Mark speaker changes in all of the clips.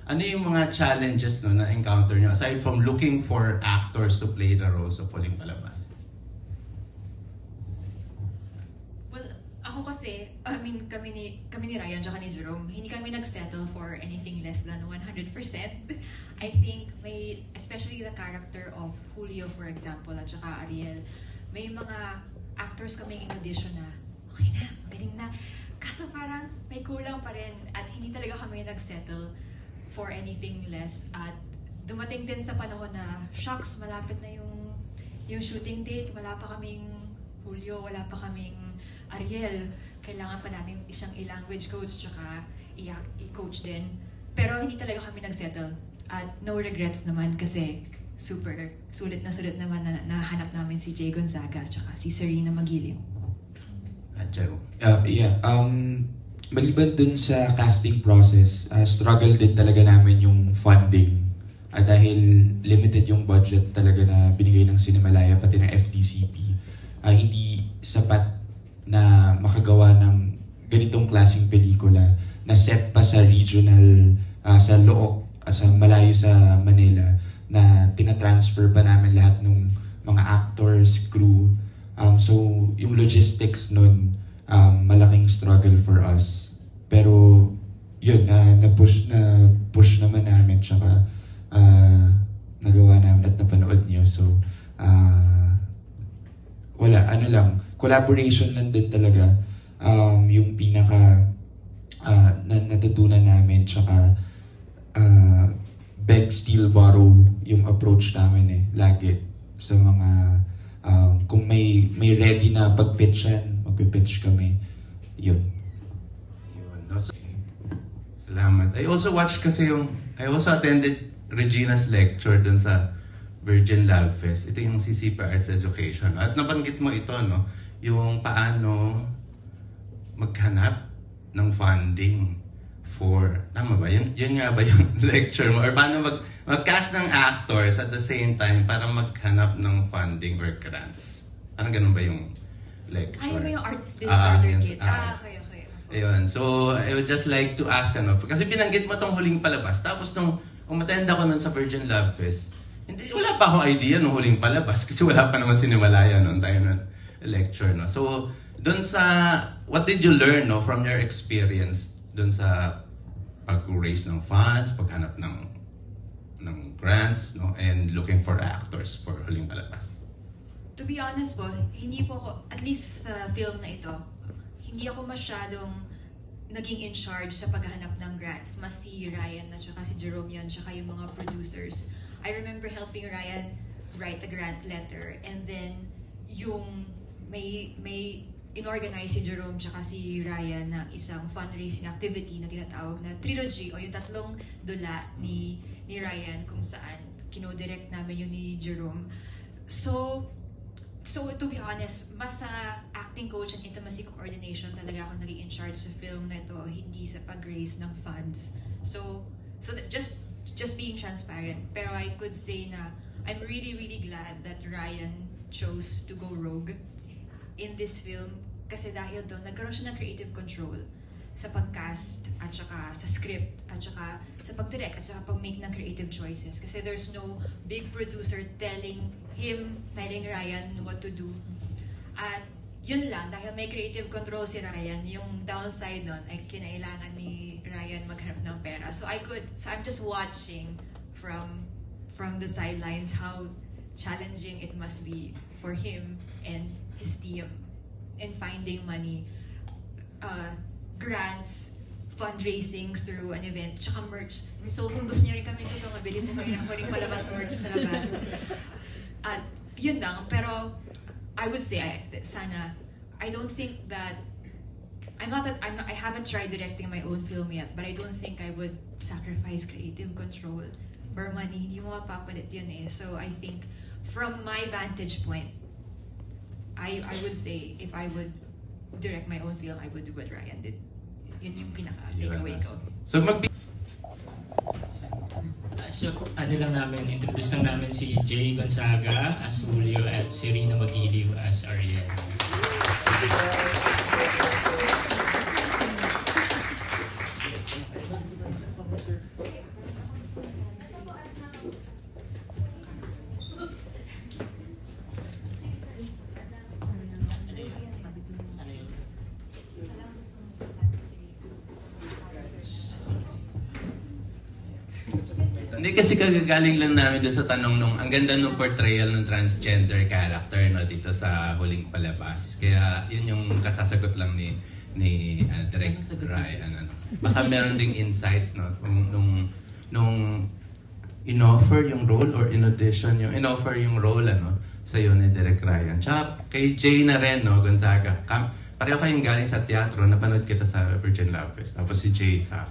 Speaker 1: ano yung mga challenges no, na encounter nyo aside from looking for actors to play the roles of Huling Palabas?
Speaker 2: Ako kasi, I mean, kami ni Ryan tsaka ni Jerome, hindi kami nag-settle for anything less than 100%. I think especially the character of Julio, for example, at saka Ariel, may mga actors kaming in audition na, okay na, magaling na. Kaso parang may kulang pa rin at hindi talaga kami nag-settle for anything less. At dumating din sa panahon na, shocks, malapit na yung shooting date, wala pa kaming Julio, wala pa kaming Ariel, kailangan pa natin siyang i-language coach tsaka i-coach din. Pero hindi talaga kami nag-settle. At no regrets naman kasi super sulit naman na nahanap namin si Jay Gonzaga tsaka si Serena Magiliw.
Speaker 1: At Jero?
Speaker 3: Maliban dun sa casting process, struggle din talaga namin yung funding. Dahil limited yung budget talaga na binigay ng Cinemalaya pati ng FDCP. Hindi sapat na makagawa ng ganitong klaseng pelikula na set pa sa regional, sa malayo sa Manila, na tinatransfer pa namin lahat ng mga actors, crew. So yung logistics nun, malaking struggle for us. Pero yun, na-push naman namin, tsaka nagawa namin at napanood niyo. So wala, ano lang, collaboration lang din talaga yung pinaka natutunan namin, tsaka beg, steal, borrow yung approach namin lagi sa mga kung may ready na pag-pitchan, magpipitch kami. Yun.
Speaker 1: Salamat. I also attended Regina's lecture dun sa Virgin Lab Fest. Ito yung CCP Arts Education. At nabanggit mo ito, no? Yung paano maghanap ng funding for, tama ba? Yun nga ba yung lecture mo? Or paano mag-cast ng actors at the same time para maghanap ng funding or grants? Parang ganun ba yung lecture?
Speaker 2: Ay, ba yung Arts Biz Starter Kit? Okay.
Speaker 1: Ayun. So, I would just like to ask, kasi binanggit mo tong Huling Palabas. Tapos nung umatenda ko nun sa Virgin Lab Fest, wala pa akong idea nung Huling Palabas kasi wala pa naman Cinemalaya noon tayo ng lecture, no? So, dun sa, what did you learn, no, from your experience dun sa pag-raise ng funds, paghanap ng grants, no, and looking for actors for Huling Palabas?
Speaker 2: To be honest po, hindi po ako, at least sa film na ito, hindi ako masyadong naging in charge sa paghahanap ng grants. Mas si Ryan at saka si Jerome yan, saka yung mga producers. I remember helping Ryan write a grant letter, and then yung may inorganize si Jerome tsaka si Ryan na isang fundraising activity na tinatawag na trilogy o yung tatlong dula ni Ryan kung saan kinodirect namin yun ni Jerome. So to be honest, mas sa acting coach and intimacy coordination talaga ako naging in charge sa film na ito, hindi sa pag-raise ng funds. So that just being transparent. Pero I could say na I'm really, really glad that Ryan chose to go rogue in this film kasi dahil doon nagkaroon siya ng creative control sa pag-cast at saka sa script at saka sa pag-direct at saka pag-make ng creative choices kasi there's no big producer telling Ryan what to do. At yun lang, dahil may creative control si Ryan, yung downside nun ay kinailangan ni Ryan maghanap ng pera. So I'm just watching from the sidelines how challenging it must be for him and his team in finding money, grants, fundraising through an event, tsaka merch. So kung gusto niyo rin kami tulungan, bilhin mo rin ako rin palabas merch sa labas. At yun lang, pero I would say, sana, I don't think that, I haven't tried directing my own film yet, but I don't think I would sacrifice creative control for money. Hindi mo mapapalit yun eh. So I think, from my vantage point, I would say, if I would direct my own film, I would do what Ryan did. Yun yung pinaka-takeaway ko.
Speaker 4: So, lang namin, introduce lang namin si Jay Gonzaga as Julio at Serena Magiliw as Ariel.
Speaker 1: Hindi kasi kagagaling lang namin doon sa tanong nung ang ganda nung portrayal ng transgender character no dito sa huling palabas. Kaya yun yung kasasagot lang ni Direk Ryan. Baka meron ding insights no nung in-offer yung role or in-audition yung in-offer yung role sa iyo ni Direk Ryan. Tsaka kay Jay na rin Gonzaga. Pareho kayong galing sa teatro, napanood kita sa Virgin Love Fest. Tapos si Jay sa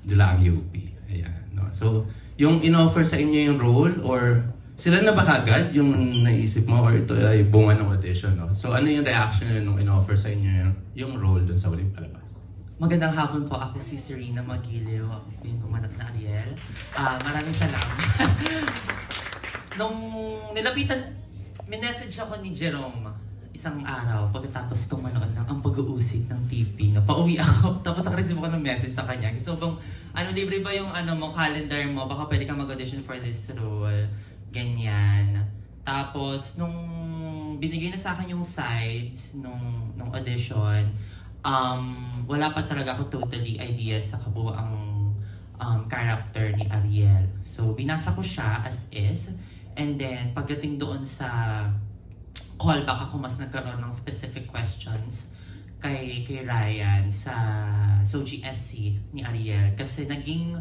Speaker 1: Dulaang UP. Ayan, no? So, yung in-offer sa inyo yung role or sila na ba kagad yung naisip mo or ito ay bunga ng audition, no? So, ano yung reaction nyo nung in-offer sa inyo yung role dun sa huling palabas?
Speaker 5: Magandang hapon po. Ako si Serena Magiliw. Ako po yung gumanap na Ariel. Maraming salamat. Nung nilapitan, minessage ako ni Jerome isang araw pagkatapos kong manood ng ang pag-uusig ng TV. No? Pauwi ako. Tapos nakareceive ako ng message sa kanya. So, libre ba yung mo, calendar mo? Baka pwede kang mag-audition for this role. Ganyan. Tapos, nung binigay na sa akin yung sides nung audition, wala pa talaga ako totally ideas sa kabuang character ni Ariel. So, binasa ko siya as is. And then, pagdating doon sa callback ako, mas nagkaroon ng specific questions kay Ryan sa GSC ni Ariel. Kasi naging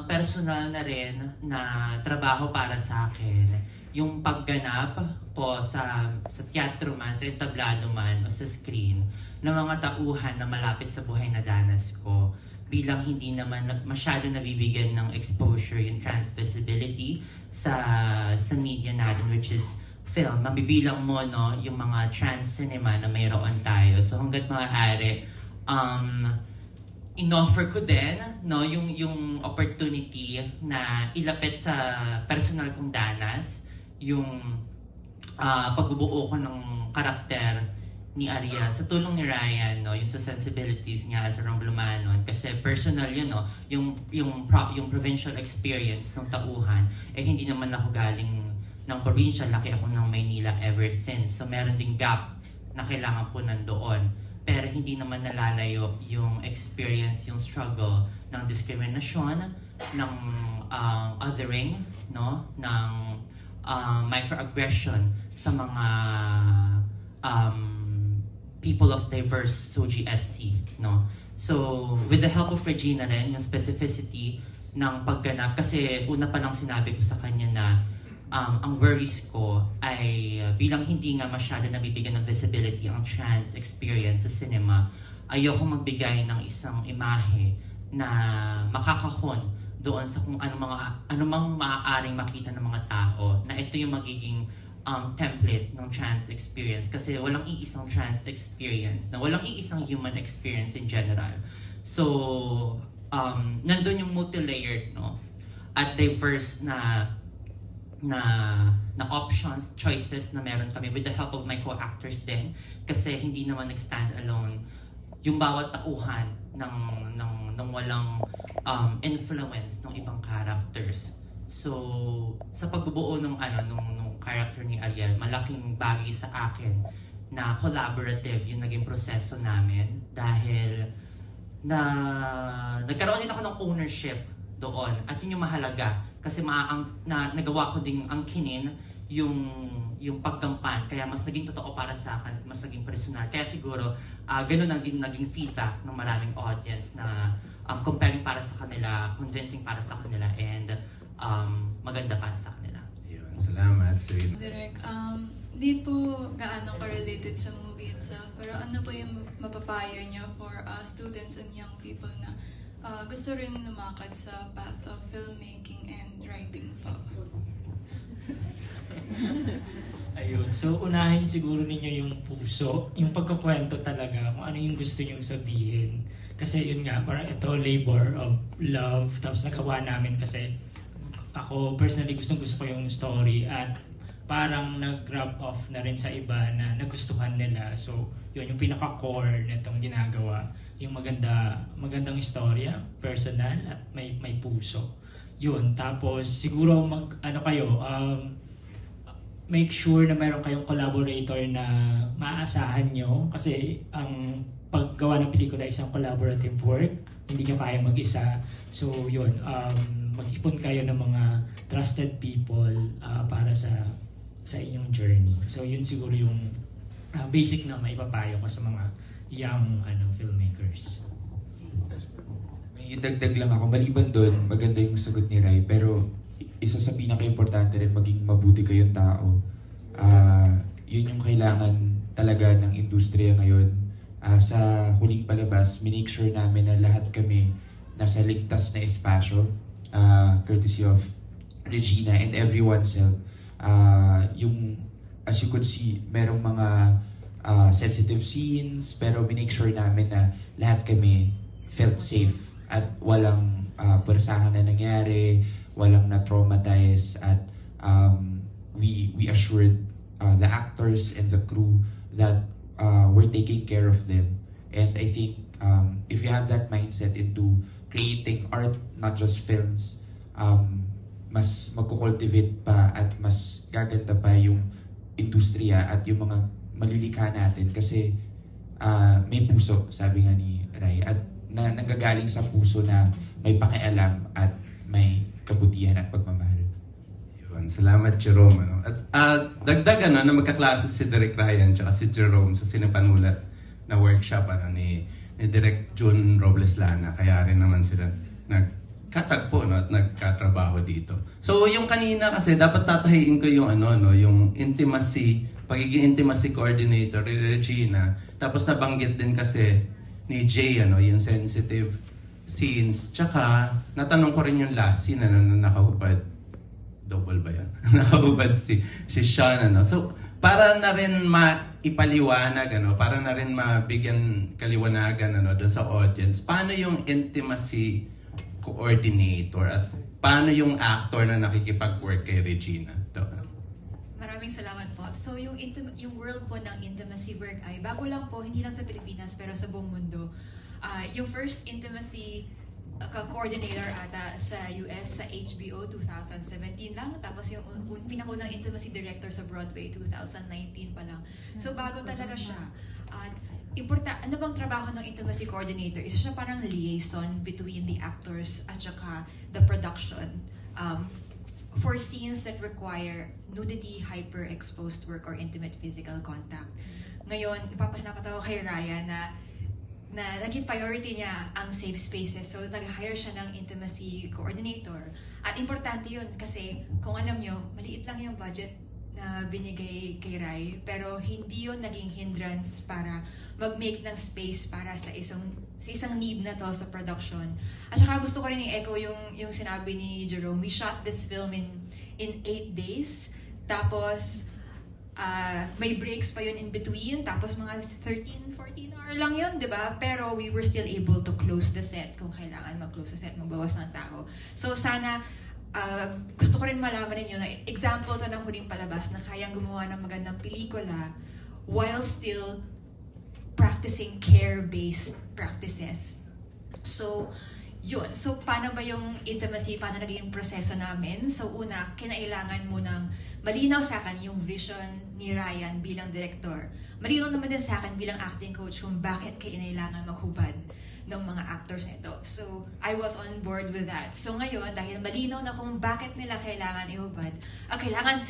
Speaker 5: personal na rin na trabaho para sa akin yung pagganap po sa teatro man, sa entablado man o sa screen ng mga tauhan na malapit sa buhay na danas ko, bilang hindi naman masyado nabibigyan ng exposure yung trans-visibility sa media natin, which is film. Mabibilang mo yung mga trans cinema na mayroon tayo. So hangga't maaari, in-offer ko din yung opportunity na ilapit sa personal kong danas yung pagbubuo ko ng karakter ni Ariel sa tulong ni Ryan, yung sa sensibilities niya as a Romblumanon, kasi personal yun, yung provincial experience ng tauhan, hindi naman ako galing ng probinsya, laki ako ng Maynila ever since. So meron ding gap na kailangan po nandoon. Pero hindi naman nalalayo yung experience, yung struggle ng diskriminasyon, ng othering, ng microaggression sa mga people of diverse SOGSC. So with the help of Regina rin, yung specificity ng pagganap, kasi una pa lang sinabi ko sa kanya na ang worries ko ay bilang hindi nga masyado nabibigyan ng visibility ang trans experience sa cinema, ayoko magbigay ng isang imahe na makakahon doon sa kung anumang maaaring makita ng mga tao na ito yung magiging template ng trans experience, kasi walang iisang trans experience, na walang iisang human experience in general. So, nandun yung multi-layered at diverse na options, choices na meron kami with the help of my co-actors din, kasi hindi naman nag-stand alone yung bawat tauhan ng walang influence ng ibang characters. So sa pagbubuo ng character ni Ariel, malaking bagay sa akin na collaborative yung naging proseso namin, dahil nagkaroon din ako ng ownership doon, at yun yung mahalaga, kasi nagawa ko ding angkinin yung paggampan, kaya mas naging totoo para sa akin at mas naging personal. Kaya siguro ganun ang din naging feedback ng maraming audience na compelling para sa kanila, convincing para sa kanila, and maganda para sa kanila.
Speaker 1: Yun, salamat, Serena.
Speaker 6: Direk, di po gaano ka-related sa movie itself, pero ano po yung mapapayo niyo for students and young people na gusto rin lumakad sa path of filmmaking and writing po?
Speaker 4: Ayun. So, unahin siguro ninyo yung puso, yung pagkakwento talaga, kung ano yung gusto nyong sabihin. Kasi yun nga, parang ito, labor of love. Tapos nagawa namin kasi ako personally gusto ko yung story, at parang nag-rub off na rin sa iba na nagustuhan nila. So, yun yung pinaka-core nitong ginagawa. Yung magandang istorya, personal, at may puso. Yun. Tapos, siguro make sure na mayroon kayong collaborator na maaasahan nyo. Kasi ang paggawa ng pelikula isang collaborative work, hindi nyo kaya mag-isa. So yun, mag-ipon kayo ng mga trusted people para sa inyong journey. So yun siguro yung basic na maipapayo ko sa mga young filmmakers.
Speaker 3: May dagdag lang ako. Maliban doon, maganda yung sagot ni Rai. Pero isa sa pinaka-importante rin, maging mabuti kayong tao. Yun yung kailangan talaga ng industriya ngayon. Sa huling palabas, minake sure namin na lahat kami nasa ligtas na espasyo, courtesy of Regina and everyone's help. As you could see, merong mga sensitive scenes, pero minake sure namin na lahat kami felt safe at walang pwersahan na nangyari, walang na-traumatize, at we assured the actors and the crew that we're taking care of them. And I think if you have that mindset into creating art, not just films, mas magkukultivate pa at mas gaganda pa yung industriya at yung mga malilikha natin kasi may puso, sabi nga ni Rai, at nanggagaling sa puso na may pakialam at may kabutihan at pagmamahal.
Speaker 1: Salamat, Jerome. At dagdag na magkaklase si Direk Ryan at si Jerome sa sinapanulat na workshop ni Direk June Robles Lana. Kaya rin naman sila nagkatagpo at nagkatrabaho dito. So yung kanina kasi dapat tatahiin ko yung yung intimacy, pagiging intimacy coordinator ni Regina. Tapos nabanggit din kasi ni Jay yung sensitive scenes. Tsaka natanong ko rin yung last scene na nakahubad. Double ba yan? Nakahubad si Sean. So, para na rin maipaliwanag, para na rin mabigyan kaliwanagan doon sa audience, paano yung intimacy coordinator at paano yung actor na nakikipag-work kay Regina?
Speaker 2: Maraming salamat po. So, yung world po ng intimacy work ay bago lang po, hindi lang sa Pilipinas, pero sa buong mundo. Yung first intimacy coordinator ata sa US sa HBO 2017 lang, tapos yung pinakunang intimacy director sa Broadway 2019 pa lang. So bago talaga siya. At ano bang trabaho ng intimacy coordinator? Isa siya parang liaison between the actors at saka the production for scenes that require nudity, hyper-exposed work, or intimate physical contact. Ngayon, ipapasalamat ako kay Ryan na naging priority niya ang safe spaces. So, nag-hire siya ng intimacy coordinator. At importante yun kasi, kung alam nyo, maliit lang yung budget na binigay kay Rai, pero hindi yun naging hindrance para mag-make ng space para sa isang need na to sa production. At saka gusto ko rin i-echo yung sinabi ni Jerome. We shot this film in 8 days. Tapos, may breaks pa yun in between, tapos mga 13-14 hour lang yun, di ba? Pero we were still able to close the set kung kailangan mag-close the set, magbawas ng tao. So sana, gusto ko rin malaman ninyo na example to ng huling palabas na kayang gumawa ng magandang pelikula while still practicing care-based practices. So, yun. So, paano ba yung intimacy? Paano naging proseso namin? So, una, kinailangan mo ng malinaw sa akin yung vision ni Ryan bilang director. Malinaw naman din sa akin bilang acting coach kung bakit kailangan maghubad ng mga actors na ito. So, I was on board with that. So, ngayon, dahil malinaw na kung bakit nila kailangan ihubad, kailangan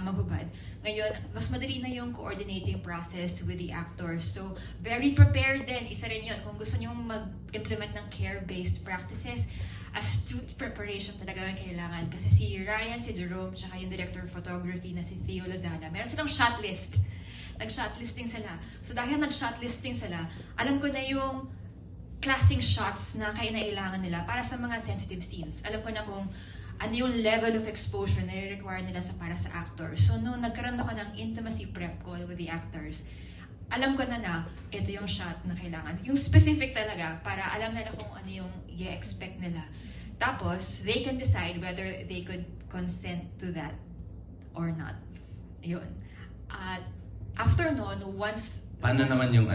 Speaker 2: maghubad. Ngayon, mas madali na yung coordinating process with the actors. So, very prepared din. Isa rin yun. Kung gusto nyo mag-implement ng care-based practices, astute preparation talaga yung kailangan. Kasi si Ryan, si Jerome, tsaka yung director of photography na si Theo Lozada, meron silang shot list. Nag-shotlisting sila. So, dahil nag-shotlisting sila, alam ko na yung klaseng shots na kailangan nila para sa mga sensitive scenes. Alam ko na kung ano yung level of exposure na i-require nila para sa actors. So, nung nagkaroon ako ng intimacy prep call with the actors, alam ko na ito yung shot na kailangan. Yung specific talaga, para alam nila kung ano yung i-expect nila. Tapos, they can decide whether they could consent to that or not. Yun. At after noon, once...
Speaker 1: Paano naman yung